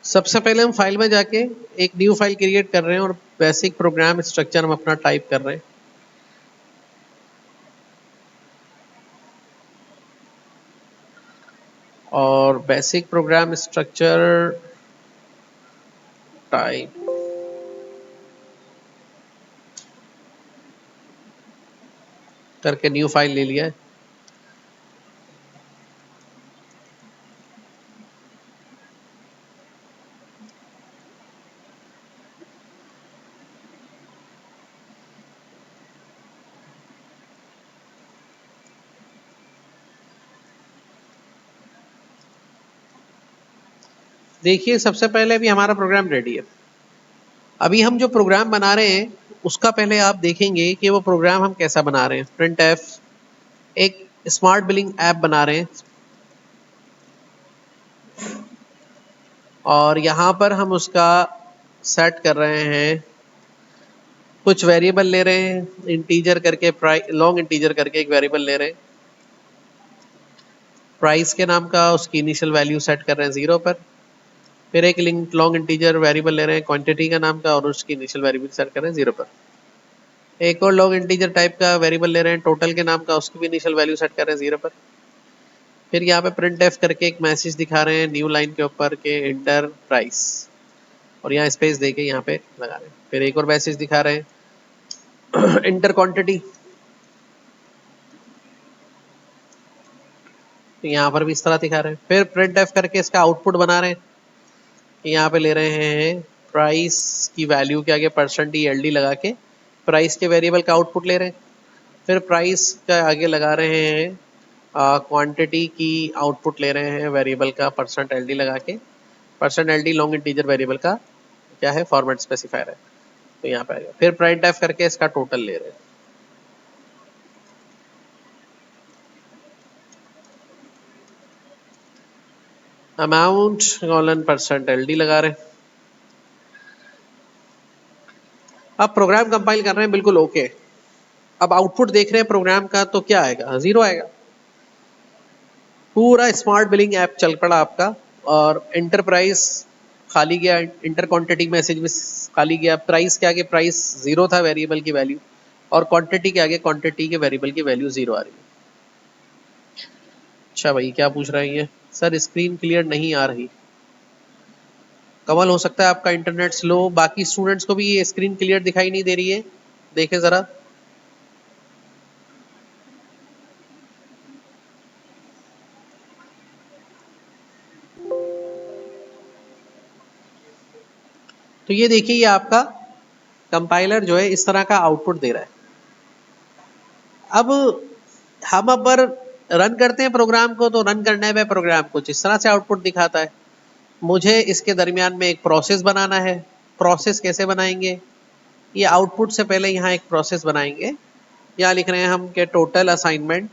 सबसे पहले हम फाइल में जाके एक न्यू फाइल क्रिएट कर रहे हैं और बेसिक प्रोग्राम स्ट्रक्चर हम अपना टाइप कर रहे हैं। और बेसिक प्रोग्राम स्ट्रक्चर टाइप करके न्यू फाइल ले लिया है। देखिए सबसे पहले अभी हमारा प्रोग्राम रेडी है। अभी हम जो प्रोग्राम बना रहे हैं उसका पहले आप देखेंगे कि वो प्रोग्राम हम कैसा बना रहे हैं। प्रिंट एफ एक स्मार्ट बिलिंग ऐप बना रहे हैं और यहाँ पर हम उसका सेट कर रहे हैं, कुछ वेरिएबल ले रहे हैं, इंटीजर करके लॉन्ग इंटीजर करके एक वेरिएबल ले रहे हैं। प्राइस के नाम का उसकी इनिशियल वैल्यू सेट कर रहे हैं 0 पर। फिर एक लॉन्ग इंटीजर वेरिएबल ले रहे हैं क्वांटिटी का नाम का और उसकी इनिशियल वैल्यू सेट कर रहे हैं 0 पर। एक और लॉन्ग इंटीजर टाइप का वेरिएबल ले रहे हैं टोटल के नाम का, उसकी भी इनिशियल वैल्यू सेट कर रहे हैं 0 पर। फिर यहाँ पे प्रिंट एफ करके एक मैसेज दिखा रहे हैं न्यू लाइन के ऊपर के इंटर प्राइस और यहाँ स्पेस देके यहाँ पे लगा रहे हैं। फिर एक और मैसेज दिखा रहे हैं इंटर क्वांटिटी, तो यहाँ पर भी इस तरह दिखा रहे हैं। फिर प्रिंट एफ करके इसका आउटपुट बना रहे हैं, यहाँ पे ले रहे हैं प्राइस की वैल्यू के आगे %ELD लगा के प्राइस के वेरिएबल का आउटपुट ले रहे हैं। फिर प्राइस का आगे लगा रहे हैं क्वांटिटी की आउटपुट ले रहे हैं वेरिएबल का %LD लगा के। %LD लॉन्ग इंटीजर वेरिएबल का क्या है, फॉर्मेट स्पेसिफायर है, तो यहाँ पे आएगा। फिर प्रिंट एफ करके इसका टोटल ले रहे हैं। अमाउंट कॉलन %LD लगा रहे हैं। अब प्रोग्राम कंपाइल कर रहे हैं, बिल्कुल ओके। अब आउटपुट देख रहे हैं प्रोग्राम का, तो क्या आएगा, 0 आएगा। पूरा स्मार्ट बिलिंग ऐप चल पड़ा आपका और एंटरप्राइज खाली गया, इंटर क्वांटिटी मैसेज में खाली गया। प्राइस के आगे प्राइस 0 था वेरिएबल की वैल्यू और क्वांटिटी के आगे क्वांटिटी के वेरिएबल की वैल्यू 0 आ रही है। अच्छा भाई क्या पूछ रहे हैं ये, सर स्क्रीन क्लियर नहीं आ रही। कमल हो सकता है आपका इंटरनेट स्लो, बाकी स्टूडेंट्स को भी ये स्क्रीन क्लियर दिखाई नहीं दे रही है, देखें जरा। तो ये देखिए ये आपका कंपाइलर जो है इस तरह का आउटपुट दे रहा है। अब हम अगर रन करते हैं प्रोग्राम को तो रन करने में प्रोग्राम कुछ इस तरह से आउटपुट दिखाता है। मुझे इसके दरमियान में एक प्रोसेस बनाना है। प्रोसेस कैसे बनाएंगे, ये आउटपुट से पहले यहाँ एक प्रोसेस बनाएंगे। यहाँ लिख रहे हैं हम कि टोटल असाइनमेंट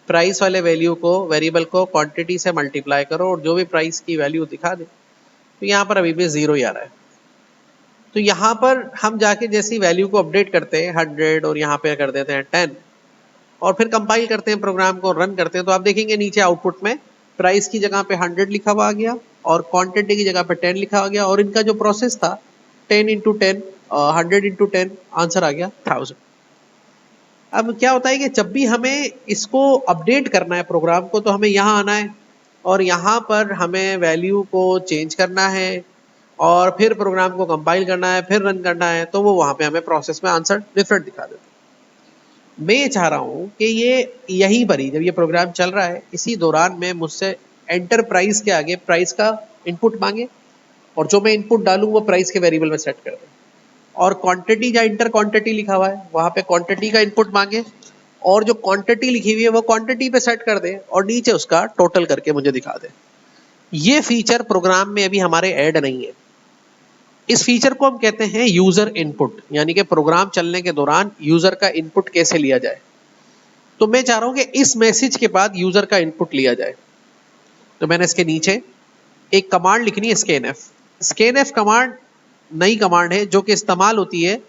प्राइस वाले वैल्यू को वेरिएबल को क्वांटिटी से मल्टीप्लाई करो और जो भी प्राइस की वैल्यू दिखा दे। तो यहाँ पर अभी भी 0 ही आ रहा है। तो यहाँ पर हम जाके जैसी वैल्यू को अपडेट करते हैं 100 और यहाँ पे कर देते हैं 10 और फिर कंपाइल करते हैं प्रोग्राम को, रन करते हैं, तो आप देखेंगे नीचे आउटपुट में प्राइस की जगह पे 100 लिखा हुआ आ गया और क्वांटिटी की जगह पे 10 लिखा हुआ गया और इनका जो प्रोसेस था 10 × 10 100 × 10 आंसर आ गया 1000। अब क्या होता है कि जब भी हमें इसको अपडेट करना है प्रोग्राम को तो हमें यहाँ आना है और यहाँ पर हमें वैल्यू को चेंज करना है और फिर प्रोग्राम को कंपाइल करना है, फिर रन करना है, तो वो वहाँ पे हमें प्रोसेस में आंसर डिफरेंट दिखा देता है। मैं ये चाह रहा हूँ कि ये यहीं पर ही जब ये प्रोग्राम चल रहा है इसी दौरान में मुझसे एंटर प्राइस के आगे प्राइस का इनपुट मांगे और जो मैं इनपुट डालूँ वो प्राइस के वेरिएबल में सेट कर दे और क्वांटिटी या इंटर क्वांटिटी लिखा हुआ है वहाँ पे क्वांटिटी का इनपुट मांगे और जो क्वांटिटी लिखी हुई है वो क्वांटिटी पे सेट कर दे और नीचे उसका टोटल करके मुझे दिखा दे। ये फीचर प्रोग्राम में अभी हमारे ऐड नहीं है। इस फीचर को हम कहते हैं यूजर इनपुट, यानी कि प्रोग्राम चलने के दौरान यूजर का इनपुट कैसे लिया जाए। तो मैं चाह रहा हूं कि इस मैसेज के बाद यूजर का इनपुट लिया जाए। तो मैंने इसके नीचे एक कमांड लिखनी है स्कैनएफ। स्कैनएफ कमांड नई कमांड है जो कि इस्तेमाल होती है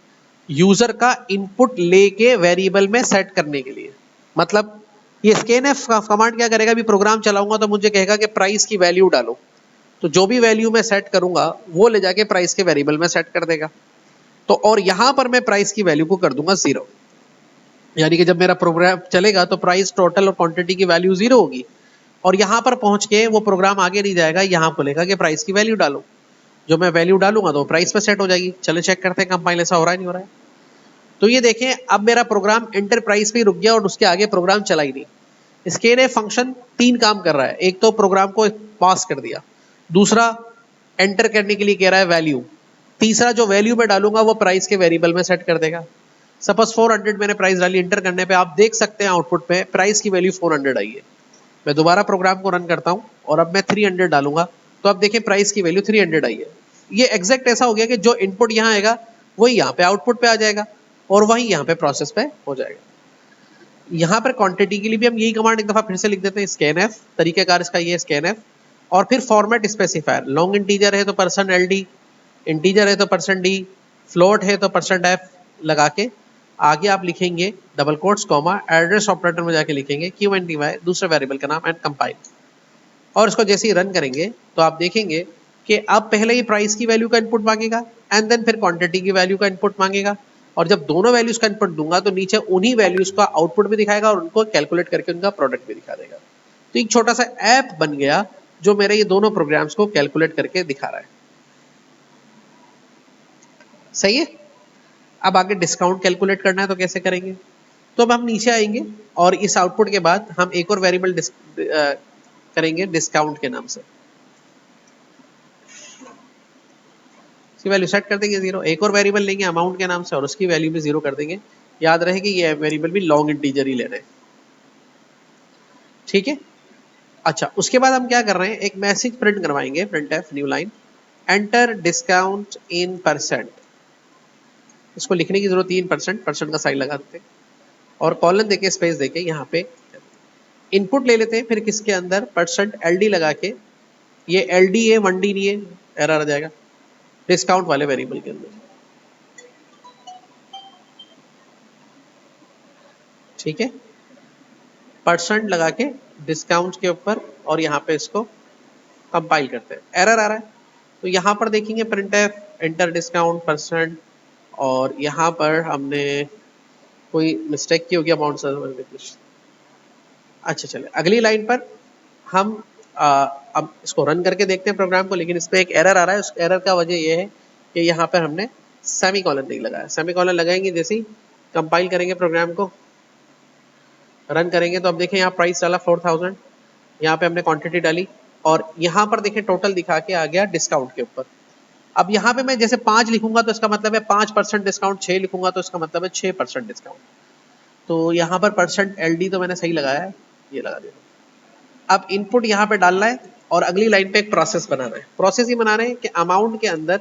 यूजर का इनपुट लेके वेरिएबल में सेट करने के लिए। मतलब ये स्कैनएफ का कमांड क्या करेगा, अभी प्रोग्राम चलाऊंगा तो मुझे कहेगा कि प्राइस की वैल्यू डालो तो जो भी वैल्यू मैं सेट करूंगा वो ले जाके प्राइस के वेरिएबल में सेट कर देगा। तो और यहां पर मैं प्राइस की वैल्यू को कर दूंगा 0, यानी कि जब मेरा प्रोग्राम चलेगा तो प्राइस, टोटल और क्वांटिटी की वैल्यू 0 होगी, और यहां पर पहुंच के वो प्रोग्राम आगे नहीं जाएगा, यहां बोलेगा कि प्राइस की वैल्यू डालो। जो मैं वैल्यू डालूंगा तो प्राइस पे सेट हो जाएगी। चलो चेक करते हैं कंपाइल ऐसा हो रहा है नहीं हो रहा है। तो ये देखें, अब मेरा प्रोग्राम एंटर प्राइस पे रुक गया और उसके आगे प्रोग्राम चला ही नहीं। स्कैनफ फंक्शन 3 काम कर रहा है। एक तो प्रोग्राम को पास कर दिया, दूसरा एंटर करने के लिए कह रहा है वैल्यू, तीसरा जो वैल्यू मैं डालूंगा वो प्राइस के वेरिएबल में सेट कर देगा। सपोज 400 मैंने प्राइस डाली, एंटर करने पे आप देख सकते हैं आउटपुट पे प्राइस की वैल्यू 400 आई है। मैं दोबारा प्रोग्राम को रन करता हूं और अब मैं 300 डालूंगा, तो अब देखिए प्राइस की वैल्यू 300 आई है। ये एग्जैक्ट ऐसा हो गया कि जो इनपुट यहां आएगा वही यहां पे आउटपुट पे आ जाएगा और वही यहां पे प्रोसेस पे हो जाएगा। यहां पर क्वांटिटी के लिए भी हम यही कमांड एक दफा फिर से लिख देते हैं, स्कैनफ। तरीकेकार इसका ये है स्कैनफ, और फिर फॉर्मेट स्पेसिफायर। लॉन्ग इंटीजर है तो %LD, इंटीजर है तो %D, फ्लोट है तो %F लगा के आगे आप लिखेंगे double quotes comma, address operator में जाके लिखेंगे QNDY, दूसरे वेरिएबल का नाम, एंड कंपाइल। और इसको जैसे ही रन करेंगे तो आप देखेंगे कि अब पहले ही प्राइस की वैल्यू का इनपुट मांगेगा एंड देन फिर क्वांटिटी की वैल्यू का इनपुट मांगेगा, और जब दोनों वैल्यूज का इनपुट दूंगा तो नीचे उन्हीं वैल्यूज का आउटपुट भी दिखाएगा और उनको कैलकुलेट करके उनका प्रोडक्ट भी दिखा देगा। तो एक छोटा सा ऐप बन गया जो मेरे ये दोनों प्रोग्राम्स को कैलकुलेट करके दिखा रहा है। सही है। अब आगे डिस्काउंट कैलकुलेट करना है तो कैसे करेंगे? तो अब हम नीचे आएंगे और इस आउटपुट के बाद हम एक और वेरिएबल करेंगे डिस्काउंट के नाम से। इसकी वैल्यू सेट कर देंगे 0। एक और वेरिएबल लेंगे अमाउंट के नाम से और उसकी वैल्यू भी 0 कर देंगे। याद रहे कि ये वेरिएबल भी लॉन्ग इंटीजर ही ले रहे हैं। ठीक है। अच्छा, उसके बाद हम क्या कर रहे हैं, एक मैसेज प्रिंट करवाएंगे, printf new line, enter discount in %। इसको लिखने की जरूरत 3%, परसेंट का साइन लगा देते हैं और कॉलन देके स्पेस देके यहाँ पे इनपुट ले लेते हैं। फिर किसके अंदर %LD लगा के, ये LD है 1D नहीं है, एरर आ जाएगा डिस्काउंट वाले वेरिएबल के अंदर। ठीक है, % लगा के डिस्काउंट के ऊपर और यहाँ पे इसको कंपाइल करते हैं। एरर आ रहा है तो यहाँ पर देखेंगे printf एंटर डिस्काउंट %, और यहाँ पर हमने कोई मिस्टेक की होगी अमाउंट से कुछ। अच्छा चले, अगली लाइन पर हम अब इसको रन करके देखते हैं प्रोग्राम को, लेकिन इसमें एक एरर आ रहा है। उस एरर का वजह यह है कि यहाँ पर हमने सेमीकोलन नहीं लगाया। सेमीकोलन लगाएंगे जैसे ही कंपाइल करेंगे प्रोग्राम को, रन करेंगे तो अब देखें यहाँ प्राइस डाला 4000, यहाँ पे हमने क्वांटिटी डाली और यहाँ पर देखें टोटल दिखा के आ गया डिस्काउंट के ऊपर। अब यहाँ पे मैं जैसे 5 लिखूंगा तो इसका मतलब है 5% डिस्काउंट, 6 लिखूंगा तो इसका मतलब है 6% डिस्काउंट। तो यहाँ पर %LD तो मैंने सही लगाया है, ये लगा दिया। अब इनपुट यहाँ पे डालना है और अगली लाइन पे एक प्रोसेस बनाना है। प्रोसेस ही बना रहे हैं कि अमाउंट के अंदर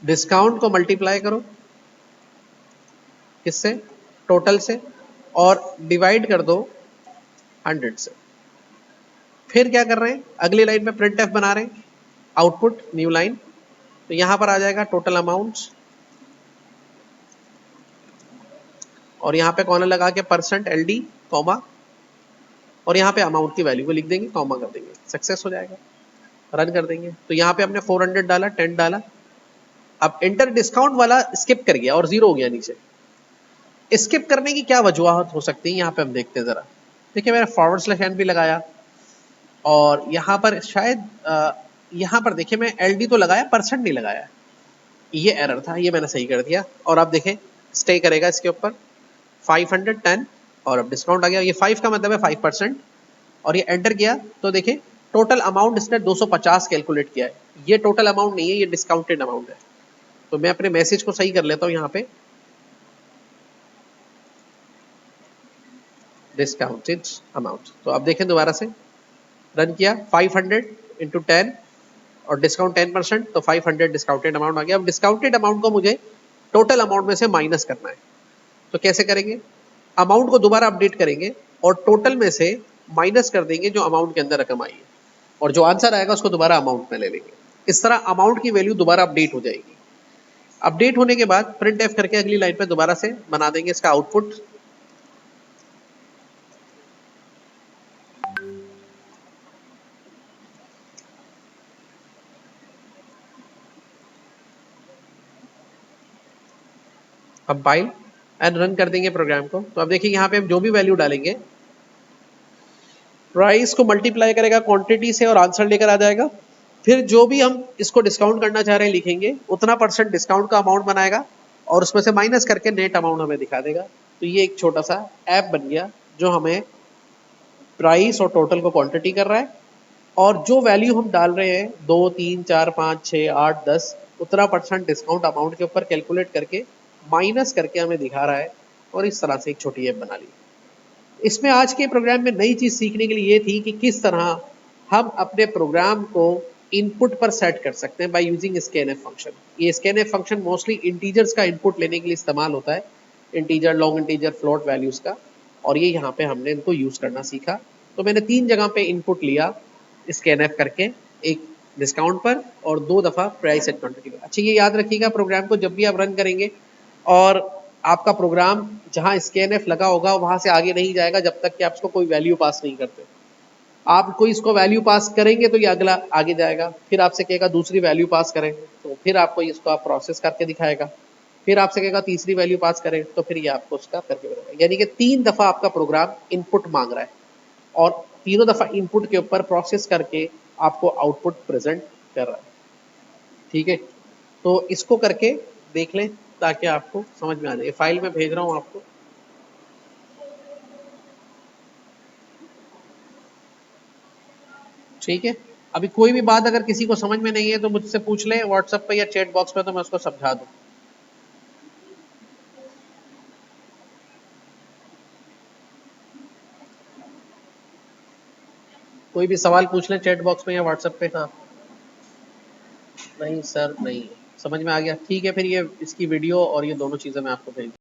डिस्काउंट को मल्टीप्लाई करो किससे, टोटल से, और डिवाइड कर दो 100 से। फिर क्या कर रहे हैं, अगली लाइन में printf बना रहे हैं, आउटपुट न्यू लाइन, तो यहां पर आ जाएगा टोटल अमाउंट और यहाँ पे कॉलन लगा के %LD कॉमा, और यहाँ पे अमाउंट की वैल्यू को लिख देंगे, कॉमा कर देंगे, सक्सेस हो जाएगा। रन कर देंगे तो यहाँ पे हमने 400 डाला, 10 डाला। अब एंटर डिस्काउंट वाला स्किप कर गया और 0 हो गया नीचे। स्किप करने की क्या वजूहत हो सकती है, यहाँ पे हम देखते हैं जरा। देखिए मैंने /n भी लगाया और यहाँ पर शायद यहाँ पर देखिए मैं LD तो लगाया, % नहीं लगाया, ये एरर था, ये मैंने सही कर दिया। और आप देखें स्टे करेगा इसके ऊपर 510 और अब डिस्काउंट आ गया। ये 5 का मतलब है 5%, और ये एंटर किया तो देखें टोटल अमाउंट इसने 250 कैलकुलेट किया है। ये टोटल अमाउंट नहीं है, ये डिस्काउंटेड अमाउंट है। तो मैं अपने मैसेज को सही कर लेता हूँ, यहाँ पे डिस्काउंटेड अमाउंट। तो अब देखें दोबारा से रन किया, 500 इंटू 10 और डिस्काउंट 10%, तो 500 डिस्काउंटेड अमाउंट आ गया। अब डिस्काउंटेड अमाउंट को मुझे टोटल अमाउंट में से माइनस करना है। तो कैसे करेंगे, अमाउंट को दोबारा अपडेट करेंगे और टोटल में से माइनस कर देंगे जो अमाउंट के अंदर रकम आई है, और जो आंसर आएगा उसको दोबारा अमाउंट में ले लेंगे। इस तरह अमाउंट की वैल्यू दोबारा अपडेट हो जाएगी। अपडेट होने के बाद printf करके अगली लाइन पे दोबारा से बना देंगे इसका आउटपुट। कंपाइल एंड रन कर देंगे प्रोग्राम को। तो अब देखिए यहाँ पे हम जो भी वैल्यू डालेंगे, प्राइस को मल्टीप्लाई करेगा क्वांटिटी से और आंसर लेकर आ जाएगा। फिर जो भी हम इसको डिस्काउंट करना चाह रहे हैं लिखेंगे, उतना % डिस्काउंट का अमाउंट बनाएगा और उसमें से माइनस करके नेट अमाउंट हमें दिखा देगा। तो ये एक छोटा सा ऐप बन गया जो हमें प्राइस और टोटल को क्वांटिटी कर रहा है, और जो वैल्यू हम डाल रहे हैं 2 3 4 5 6 8 10 उतना % डिस्काउंट अमाउंट के ऊपर कैलकुलेट करके माइनस करके हमें दिखा रहा है। और इस तरह से एक छोटी ऐप बना ली। इसमें आज के प्रोग्राम में नई चीज सीखने के लिए ये थी कि किस तरह हम अपने प्रोग्राम को इनपुट पर सेट कर सकते हैं बाय यूजिंग स्कैनएफ फंक्शन। ये स्कैनएफ फंक्शन मोस्टली इंटीजर्स का इनपुट लेने के लिए इस्तेमाल होता है, integer, long integer, float values का, और ये यहाँ पे हमने इनको यूज करना सीखा। तो मैंने 3 जगह पे इनपुट लिया स्कैनएफ करके, एक डिस्काउंट पर और 2 दफा प्राइस एंड क्वांटिटी पर। अच्छा, ये याद रखिएगा प्रोग्राम को जब भी आप रन करेंगे, और आपका प्रोग्राम जहां स्कैनएफ लगा होगा वहां से आगे नहीं जाएगा जब तक कि आप इसको कोई वैल्यू पास नहीं करते। आप कोई इसको वैल्यू पास करेंगे तो ये अगला आगे जाएगा, फिर आपसे कहेगा दूसरी वैल्यू पास करेंगे तो फिर आपको इसको आप प्रोसेस करके दिखाएगा, फिर आपसे कहेगा तीसरी वैल्यू पास करें तो फिर ये आपको उसका करके बताएगा। यानी कि 3 दफा आपका प्रोग्राम इनपुट मांग रहा है और तीनों दफा इनपुट के ऊपर प्रोसेस करके आपको आउटपुट प्रेजेंट कर रहा है। ठीक है, तो इसको करके देख लें ताकि आपको समझ में आ जाए। फाइल में भेज रहा हूं आपको। ठीक है, अभी कोई भी बात अगर किसी को समझ में नहीं है तो मुझसे पूछ ले व्हाट्सएप पे या चैट बॉक्स पे, तो मैं उसको समझा दूं। कोई भी सवाल पूछ ले चैट बॉक्स में या व्हाट्सएप पे। हाँ, नहीं सर, नहीं समझ में आ गया। ठीक है, फिर ये इसकी वीडियो और ये दोनों चीजें मैं आपको भेज